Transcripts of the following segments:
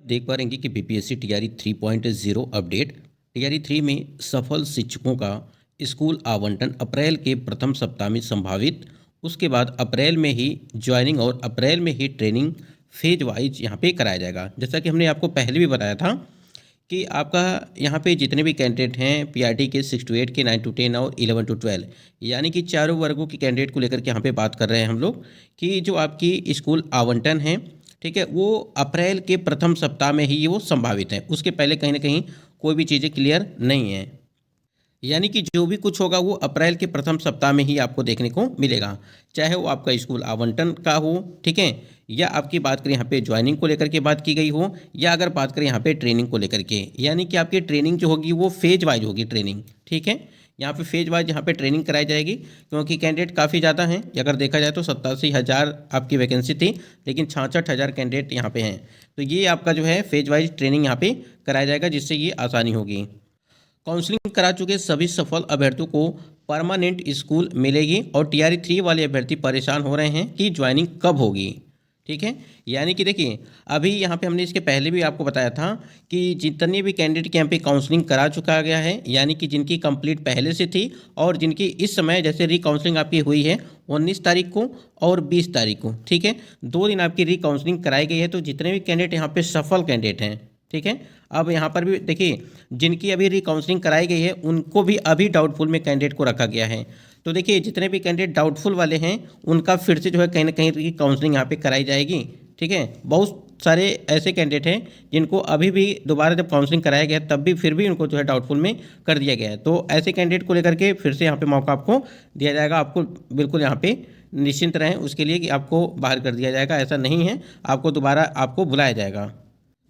देख पा रहे हैं कि बीपीएससी टीआरई 3.0 अपडेट टीआरई 3 में सफल शिक्षकों का स्कूल आवंटन अप्रैल के प्रथम सप्ताह में संभावित। उसके बाद अप्रैल में ही ज्वाइनिंग और अप्रैल में ही ट्रेनिंग फेज वाइज यहाँ पे कराया जाएगा। जैसा कि हमने आपको पहले भी बताया था कि आपका यहाँ पे जितने भी कैंडिडेट हैं पीआरटी के 6 to 8 के 9 to 10 और 11 to 12 यानी कि चारों वर्गों के कैंडिडेट को लेकर के यहाँ पे बात कर रहे हैं हम लोग कि जो आपकी स्कूल आवंटन है, ठीक है, वो अप्रैल के प्रथम सप्ताह में ही वो संभावित है। उसके पहले कहीं ना कहीं कोई भी चीज़ें क्लियर नहीं है। यानी कि जो भी कुछ होगा वो अप्रैल के प्रथम सप्ताह में ही आपको देखने को मिलेगा, चाहे वो आपका स्कूल आवंटन का हो, ठीक है, या आपकी बात करें यहाँ पे ज्वाइनिंग को लेकर के बात की गई हो, या अगर बात करें यहाँ पे ट्रेनिंग को लेकर के, यानी कि आपकी ट्रेनिंग जो होगी वो फेज वाइज होगी ट्रेनिंग, ठीक है। यहाँ पे फेज वाइज यहाँ पे ट्रेनिंग कराई जाएगी क्योंकि कैंडिडेट काफ़ी ज़्यादा हैं। अगर देखा जाए तो 87,000 आपकी वैकेंसी थी, लेकिन 66,000 कैंडिडेट यहाँ पे हैं। तो ये आपका जो है फेज वाइज ट्रेनिंग यहाँ पे कराया जाएगा, जिससे ये आसानी होगी। काउंसलिंग करा चुके सभी सफल अभ्यर्थियों को परमानेंट स्कूल मिलेगी और टीआरई 3 वाले अभ्यर्थी परेशान हो रहे हैं कि ज्वाइनिंग कब होगी, ठीक है। यानी कि देखिए अभी यहाँ पे हमने इसके पहले भी आपको बताया था कि जितने भी कैंडिडेट के यहाँ पे काउंसलिंग करा चुका गया है, यानी कि जिनकी कंप्लीट पहले से थी और जिनकी इस समय जैसे रिकाउंसलिंग आपकी हुई है 19 तारीख को और 20 तारीख को, ठीक है, 2 दिन आपकी रिकाउंसलिंग कराई गई है। तो जितने भी कैंडिडेट यहाँ पे सफल कैंडिडेट हैं, ठीक है, अब यहाँ पर भी देखिए जिनकी अभी रिकाउंसलिंग कराई गई है उनको भी अभी डाउटफुल में कैंडिडेट को रखा गया है। तो देखिए जितने भी कैंडिडेट डाउटफुल वाले हैं उनका फिर से जो है कहीं ना कहीं काउंसलिंग यहाँ पे कराई जाएगी, ठीक है। बहुत सारे ऐसे कैंडिडेट हैं जिनको अभी भी दोबारा जब काउंसलिंग कराया गया तब भी फिर भी उनको जो है डाउटफुल में कर दिया गया है। तो ऐसे कैंडिडेट को लेकर के फिर से यहाँ पे मौका आपको दिया जाएगा। आपको बिल्कुल यहाँ पे निश्चिंत रहें उसके लिए कि आपको बाहर कर दिया जाएगा, ऐसा नहीं है, आपको दोबारा आपको बुलाया जाएगा।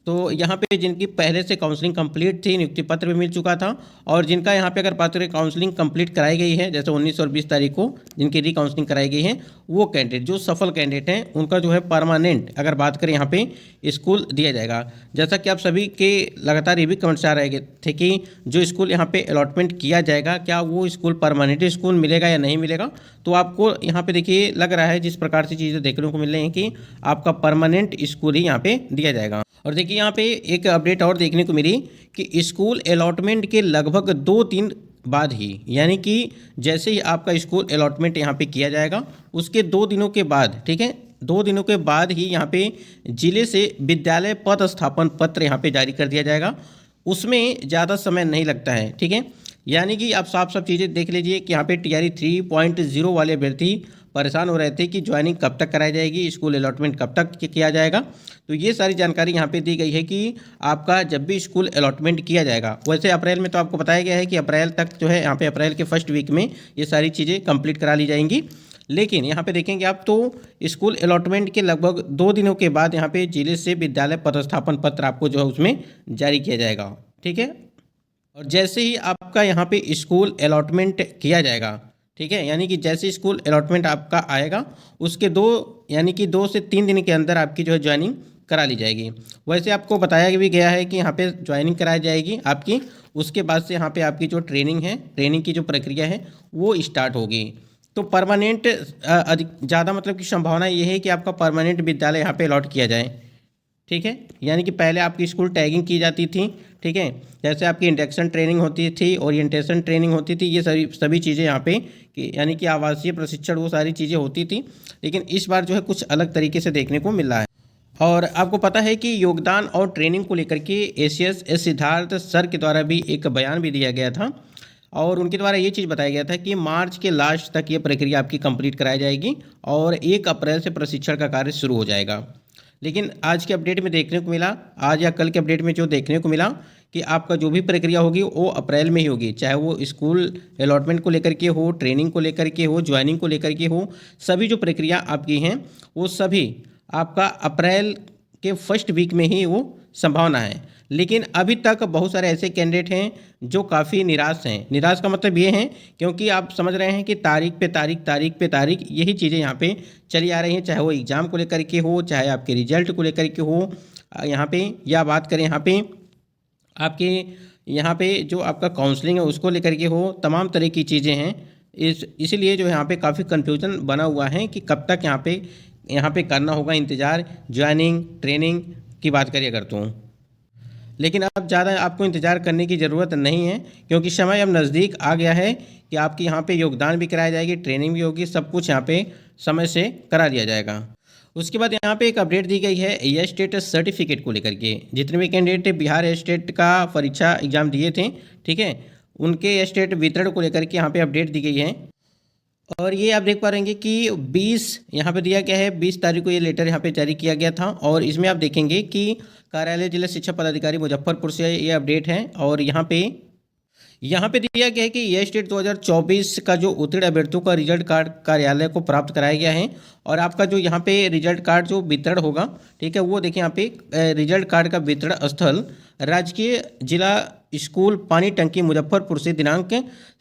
तो यहाँ पे जिनकी पहले से काउंसलिंग कंप्लीट थी, नियुक्ति पत्र भी मिल चुका था, और जिनका यहाँ पे अगर बात करें काउंसलिंग कंप्लीट कराई गई है जैसे 19 और 20 तारीख को जिनकी री-काउंसलिंग कराई गई है, वो कैंडिडेट जो सफल कैंडिडेट हैं उनका जो है परमानेंट अगर बात करें यहाँ पे स्कूल दिया जाएगा। जैसा कि आप सभी के लगातार ये भी कमेंट्स आ रहे थे कि जो स्कूल यहाँ पे अलॉटमेंट किया जाएगा क्या वो स्कूल परमानेंट स्कूल मिलेगा या नहीं मिलेगा। तो आपको यहाँ पे देखिए लग रहा है जिस प्रकार से चीज़ें देखने को मिल रही हैं कि आपका परमानेंट स्कूल ही यहाँ पे दिया जाएगा। और देखिए यहाँ पे एक अपडेट और देखने को मिली कि स्कूल अलॉटमेंट के लगभग 2 दिन बाद ही, यानी कि जैसे ही आपका स्कूल अलॉटमेंट यहाँ पे किया जाएगा उसके 2 दिनों के बाद, ठीक है, 2 दिनों के बाद ही यहाँ पे जिले से विद्यालय पद स्थापन पत्र यहाँ पे जारी कर दिया जाएगा। उसमें ज़्यादा समय नहीं लगता है, ठीक है। यानी कि आप साफ साफ चीज़ें देख लीजिए कि यहाँ पे टीआरई 3.0 वाले अभ्यर्थी परेशान हो रहे थे कि ज्वाइनिंग कब तक कराई जाएगी, स्कूल अलॉटमेंट कब तक किया जाएगा। तो ये सारी जानकारी यहाँ पे दी गई है कि आपका जब भी स्कूल अलॉटमेंट किया जाएगा, वैसे अप्रैल में तो आपको बताया गया है कि अप्रैल तक जो है यहाँ पे अप्रैल के फर्स्ट वीक में ये सारी चीज़ें कंप्लीट करा ली जाएंगी। लेकिन यहाँ पे देखेंगे आप तो स्कूल अलॉटमेंट के लगभग 2 दिनों के बाद यहाँ पे जिले से विद्यालय पदस्थापन पत्र आपको जो है उसमें जारी किया जाएगा, ठीक है। और जैसे ही आपका यहाँ पे स्कूल अलॉटमेंट किया जाएगा, ठीक है, यानी कि जैसे स्कूल अलॉटमेंट आपका आएगा उसके 2 से 3 दिन के अंदर आपकी जो है ज्वाइनिंग करा ली जाएगी। वैसे आपको बताया भी गया है कि यहाँ पे ज्वाइनिंग कराई जाएगी आपकी, उसके बाद से यहाँ पे आपकी जो ट्रेनिंग है, ट्रेनिंग की जो प्रक्रिया है वो स्टार्ट होगी। तो परमानेंट अधिक ज़्यादा मतलब की संभावना ये है कि आपका परमानेंट विद्यालय यहाँ पे अलॉट किया जाए, ठीक है। यानी कि पहले आपकी स्कूल टैगिंग की जाती थी, ठीक है, जैसे आपकी इंडक्शन ट्रेनिंग होती थी, ओरिएंटेशन ट्रेनिंग होती थी, ये सभी चीज़ें यहाँ पे यानी कि आवासीय प्रशिक्षण वो सारी चीज़ें होती थी। लेकिन इस बार जो है कुछ अलग तरीके से देखने को मिल रहा है। और आपको पता है कि योगदान और ट्रेनिंग को लेकर के एसीएस सिद्धार्थ सर के द्वारा भी एक बयान भी दिया गया था और उनके द्वारा ये चीज़ बताया गया था कि मार्च के लास्ट तक ये प्रक्रिया आपकी कंप्लीट कराई जाएगी और 1 अप्रैल से प्रशिक्षण का कार्य शुरू हो जाएगा। लेकिन आज के अपडेट में देखने को मिला, आज या कल के अपडेट में जो देखने को मिला कि आपका जो भी प्रक्रिया होगी वो अप्रैल में ही होगी, चाहे वो स्कूल अलॉटमेंट को लेकर के हो, ट्रेनिंग को लेकर के हो, ज्वाइनिंग को लेकर के हो, सभी जो प्रक्रिया आपकी हैं वो सभी आपका अप्रैल के फर्स्ट वीक में ही वो संभावना है। लेकिन अभी तक बहुत सारे ऐसे कैंडिडेट हैं जो काफ़ी निराश हैं। निराश का मतलब ये है क्योंकि आप समझ रहे हैं कि तारीख पे तारीख यही चीज़ें यहाँ पे चली आ रही हैं, चाहे वो एग्ज़ाम को लेकर के हो, चाहे आपके रिजल्ट को लेकर के हो यहाँ पे, या बात करें यहाँ पे आपके यहाँ पे जो आपका काउंसलिंग है उसको लेकर के हो, तमाम तरह की चीज़ें हैं। इसीलिए जो यहाँ पे काफ़ी कन्फ्यूज़न बना हुआ है कि कब तक यहाँ पे करना होगा इंतज़ार। ज्वाइनिंग ट्रेनिंग की बात करिए अगर तो लेकिन अब ज़्यादा आपको इंतज़ार करने की ज़रूरत नहीं है, क्योंकि समय अब नज़दीक आ गया है कि आपकी यहाँ पे योगदान भी कराया जाएगी, ट्रेनिंग भी होगी, सब कुछ यहाँ पे समय से करा दिया जाएगा। उसके बाद यहाँ पे एक अपडेट दी गई है ये स्टेट सर्टिफिकेट को लेकर के। जितने भी कैंडिडेट बिहार स्टेट का परीक्षा एग्जाम दिए थे, ठीक है, उनके स्टेट वितरण को लेकर के यहाँ पे अपडेट दी गई है। और ये आप देख पा रहे हैं कि 20 यहाँ पे दिया गया है, 20 तारीख को ये लेटर यहाँ पे जारी किया गया था। और इसमें आप देखेंगे कि कार्यालय जिला शिक्षा पदाधिकारी मुजफ्फरपुर से ये अपडेट है। और यहाँ पे दिया गया है कि ये स्टेट 2024 का जो उत्तीर्ण अभ्यर्थियों का रिजल्ट कार्ड कार्यालय को प्राप्त कराया गया है। और आपका जो यहाँ पे रिजल्ट कार्ड जो वितरण होगा, ठीक है, वो देखिए यहाँ पे रिजल्ट कार्ड का वितरण स्थल राजकीय जिला स्कूल पानी टंकी मुजफ्फरपुर से दिनांक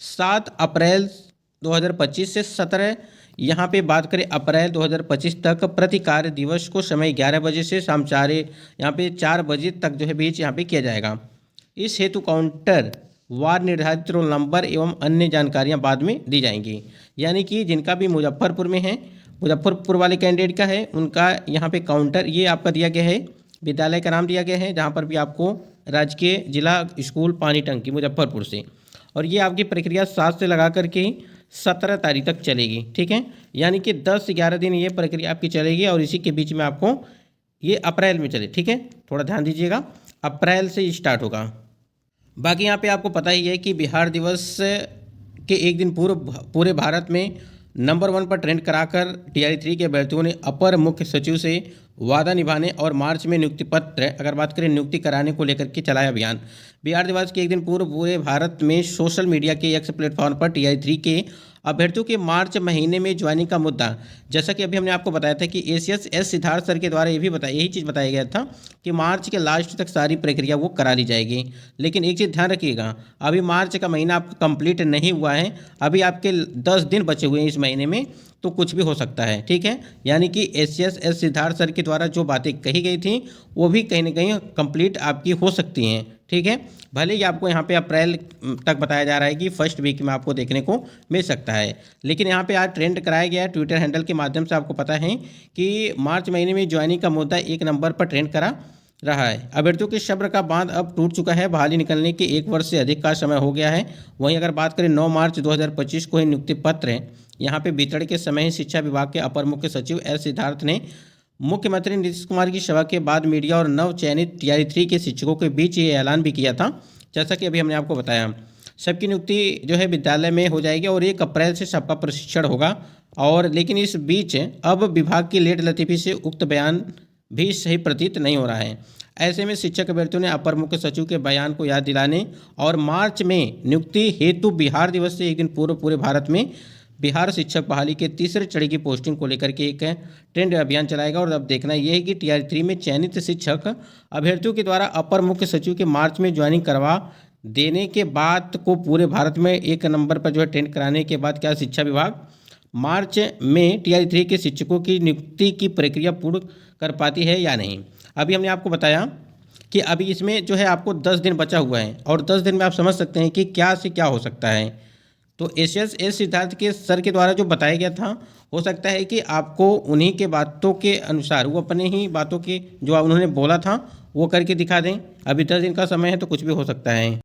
7 अप्रैल 2025 से 17 यहाँ पे बात करें अप्रैल 2025 तक प्रति कार्य दिवस को समय 11 बजे से शाम 4 बजे तक जो है बीच यहाँ पे किया जाएगा। इस हेतु काउंटर वार निर्धारित रोल नंबर एवं अन्य जानकारियाँ बाद में दी जाएंगी। यानी कि जिनका भी मुजफ्फरपुर में है, मुजफ्फरपुर वाले कैंडिडेट का है, उनका यहाँ पे काउंटर ये आपका दिया गया है, विद्यालय का नाम दिया गया है, जहाँ पर भी आपको राजकीय जिला स्कूल पानी टंकी मुजफ्फरपुर से। और ये आपकी प्रक्रिया 7 से लगा करके 17 तारीख तक चलेगी, ठीक है। यानी कि 10-11 दिन ये प्रक्रिया आपकी चलेगी। और इसी के बीच में आपको ये अप्रैल में चले, ठीक है, थोड़ा ध्यान दीजिएगा, अप्रैल से स्टार्ट होगा। बाकी यहाँ पे आपको पता ही है कि बिहार दिवस के एक दिन पूर्व पूरे भारत में नंबर 1 पर ट्रेंड कराकर TRE 3 के अभ्यर्थियों ने अपर मुख्य सचिव से वादा निभाने और मार्च में नियुक्ति पत्र, अगर बात करें नियुक्ति कराने को लेकर के चलाया अभियान। बिहार दिवस के एक दिन पूर्व पूरे भारत में सोशल मीडिया के एक्स प्लेटफॉर्म पर TRE 3 के अभ्यर्थियों के मार्च महीने में ज्वाइनिंग का मुद्दा, जैसा कि अभी हमने आपको बताया था कि ACS S सिद्धार्थ सर के द्वारा यही चीज़ बताया गया था कि मार्च के लास्ट तक सारी प्रक्रिया वो करा ली जाएगी। लेकिन एक चीज़ ध्यान रखिएगा, अभी मार्च का महीना आपका कंप्लीट नहीं हुआ है, अभी आपके 10 दिन बचे हुए हैं इस महीने में, तो कुछ भी हो सकता है, ठीक है। यानी कि ACS S सिद्धार्थ सर के द्वारा जो बातें कही गई थी वो भी कहीं ना कहीं कंप्लीट आपकी हो सकती हैं, ठीक है। भले ही आपको यहाँ पे अप्रैल तक बताया जा रहा है कि फर्स्ट वीक में आपको देखने को मिल सकता है, लेकिन यहाँ पे आज ट्रेंड कराया गया है ट्विटर हैंडल के माध्यम से। आपको पता है कि मार्च महीने में ज्वाइनिंग का मुद्दा 1 नंबर पर ट्रेंड करा रहा है। अभ्यर्थियों के सब्र का बांध अब टूट चुका है, बहाली निकलने के 1 वर्ष से अधिक का समय हो गया है। वहीं अगर बात करें 9 मार्च 2025 को ही नियुक्ति पत्र यहाँ पे वितरण के समय ही शिक्षा विभाग के अपर मुख्य सचिव एस सिद्धार्थ ने मुख्यमंत्री नीतीश कुमार की सभा के बाद मीडिया और नव चयनित TRE 3 के शिक्षकों के बीच ये ऐलान भी किया था। जैसा कि अभी हमने आपको बताया, सबकी नियुक्ति जो है विद्यालय में हो जाएगी और 1 अप्रैल से सबका प्रशिक्षण होगा। और लेकिन इस बीच अब विभाग की लेट लतीफ़ी से उक्त बयान भी सही प्रतीत नहीं हो रहा है। ऐसे में शिक्षक अभ्यर्थियों ने अपर मुख्य सचिव के बयान को याद दिलाने और मार्च में नियुक्ति हेतु बिहार दिवस से एक दिन पूर्व पूरे भारत में बिहार शिक्षक बहाली के तीसरे चढ़ी की पोस्टिंग को लेकर के एक ट्रेंड अभियान चलाएगा। और अब देखना यह है कि TRE 3 में चयनित शिक्षक अभ्यर्थियों के द्वारा अपर मुख्य सचिव के मार्च में ज्वाइनिंग करवा देने के बाद को पूरे भारत में 1 नंबर पर जो है ट्रेंड कराने के बाद क्या शिक्षा विभाग मार्च में TRE 3 के शिक्षकों की नियुक्ति की प्रक्रिया पूर्ण कर पाती है या नहीं। अभी हमने आपको बताया कि अभी इसमें जो है आपको 10 दिन बचा हुआ है और 10 दिन में आप समझ सकते हैं कि क्या से क्या हो सकता है। तो ACS S सिद्धार्थ के सर के द्वारा जो बताया गया था, हो सकता है कि आपको उन्हीं के बातों के अनुसार वो अपने ही बातों के जो उन्होंने बोला था वो करके दिखा दें। अभी 10 दिन का समय है तो कुछ भी हो सकता है।